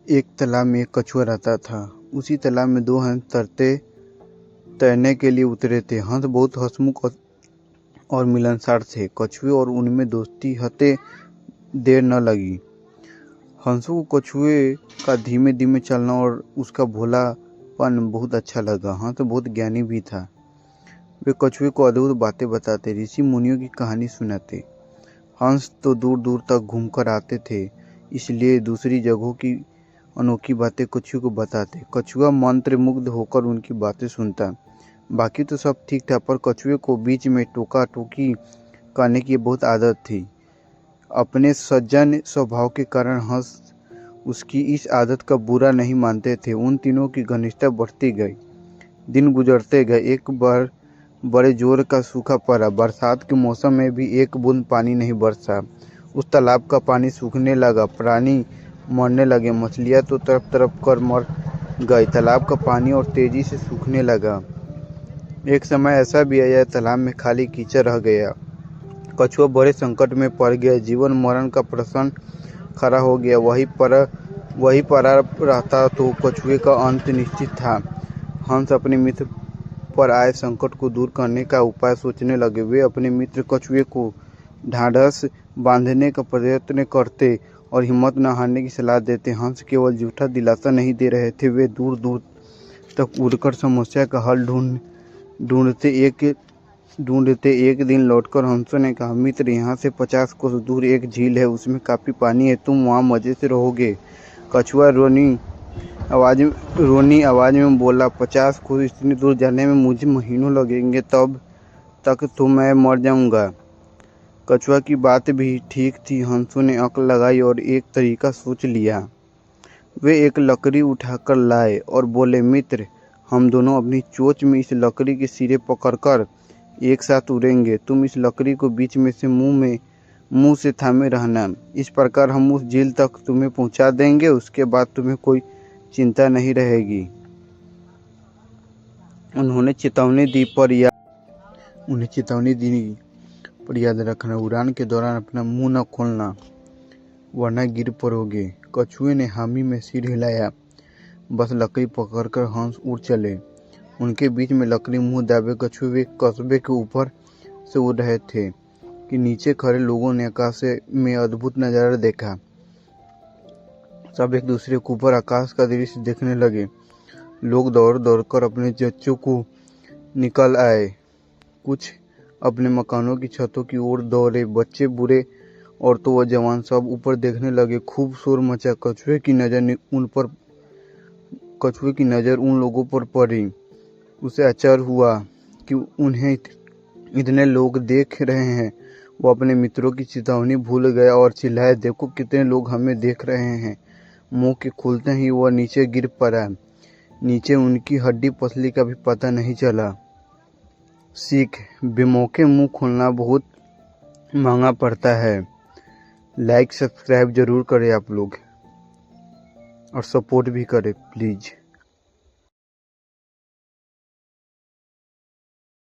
एक तालाब में एक कछुआ रहता था। उसी तालाब में दो हंस तैरने के लिए उतरे थे। हंस बहुत हंसमुख और मिलनसार थे। कछुए और उनमें दोस्ती हते देर न लगी। हंसों को कछुए का धीमे धीमे चलना और उसका भोलापन बहुत अच्छा लगा। हंस बहुत ज्ञानी भी था। वे कछुए को अद्भुत बातें बताते, ऋषि मुनियों की कहानी सुनाते। हंस तो दूर दूर तक घूमकर आते थे, इसलिए दूसरी जगहों की अनोखी बातें कछुए को बताते। कछुआ मंत्र मुग्ध होकर उनकी बातें सुनता। बाकी तो सब ठीक था, पर कछुए को बीच में टोका टोकी करने की बहुत आदत थी। अपने सज्जन स्वभाव के कारण हंस उसकी इस आदत का बुरा नहीं मानते थे। उन तीनों की घनिष्ठता बढ़ती गई। दिन गुजरते गए। एक बार बड़े जोर का सूखा पड़ा। बरसात के मौसम में भी एक बूंद पानी नहीं बरसा। उस तालाब का पानी सूखने लगा। प्राणी मरने लगे। मछलियां तो तड़प तड़प कर मर गई। तालाब का पानी और तेजी से सूखने लगा। एक समय ऐसा भी आया, तालाब में खाली कीचड़ रह गया। कछुआ बड़े संकट में पड़ गया। जीवन मरण का प्रश्न खड़ा हो गया। वही पड़ा रहता तो कछुए का अंत निश्चित था। हंस अपने मित्र पर आए संकट को दूर करने का उपाय सोचने लगे। वे अपने मित्र कछुए को ढांढस बांधने का प्रयत्न करते और हिम्मत न हारने की सलाह देते। हंस केवल झूठा दिलासा नहीं दे रहे थे, वे दूर दूर तक उड़कर समस्या का हल ढूंढते एक दिन लौटकर हंसों ने कहा, मित्र, यहाँ से 50 कोस दूर एक झील है, उसमें काफी पानी है, तुम वहाँ मजे से रहोगे। कछुआ रोनी आवाज में बोला, 50 कोस इतनी दूर जाने में मुझे महीनों लगेंगे, तब तक तो मैं मर जाऊंगा। कछुआ की बात भी ठीक थी। हंसों ने अक्ल लगाई और एक तरीका सोच लिया। वे एक लकड़ी उठाकर लाए और बोले, मित्र, हम दोनों अपनी चोंच में इस लकड़ी के सिरे पकड़कर एक साथ उड़ेंगे। तुम इस लकड़ी को बीच में से मुंह से थामे रहना। इस प्रकार हम उस झील तक तुम्हें पहुंचा देंगे। उसके बाद तुम्हें कोई चिंता नहीं रहेगी। उन्हें चेतावनी दी पर याद रखना, उड़ान के दौरान अपना मुंह न खोलना, वरना गिर पड़ोगे। कछुए ने हामी में सिर हिलाया। बस लकड़ी पकड़कर हंस उड़ चले। उनके बीच में लकड़ी मुंह दाबे कछुए कस्बे के ऊपर से उड़ रहे थे कि नीचे खड़े लोगों ने आकाश में अद्भुत नजारा देखा। सब एक दूसरे के ऊपर आकाश का दृश्य देखने लगे। लोग दौड़ दौड़कर अपने जच्चों को निकल आए। कुछ अपने मकानों की छतों की ओर दौड़े। बच्चे, बूढ़े, औरतों व जवान सब ऊपर देखने लगे। खूब शोर मचा। कछुए की नज़र उन लोगों पर पड़ी। उसे आश्चर्य हुआ कि उन्हें इतने लोग देख रहे हैं। वो अपने मित्रों की चेतावनी भूल गया और चिल्लाया, देखो कितने लोग हमें देख रहे हैं। मुंह के खुलते ही वह नीचे गिर पड़ा। नीचे उनकी हड्डी पसली का भी पता नहीं चला। सीख, बेमौके मुंह खोलना बहुत महंगा पड़ता है। लाइक सब्सक्राइब जरूर करें आप लोग और सपोर्ट भी करें प्लीज़।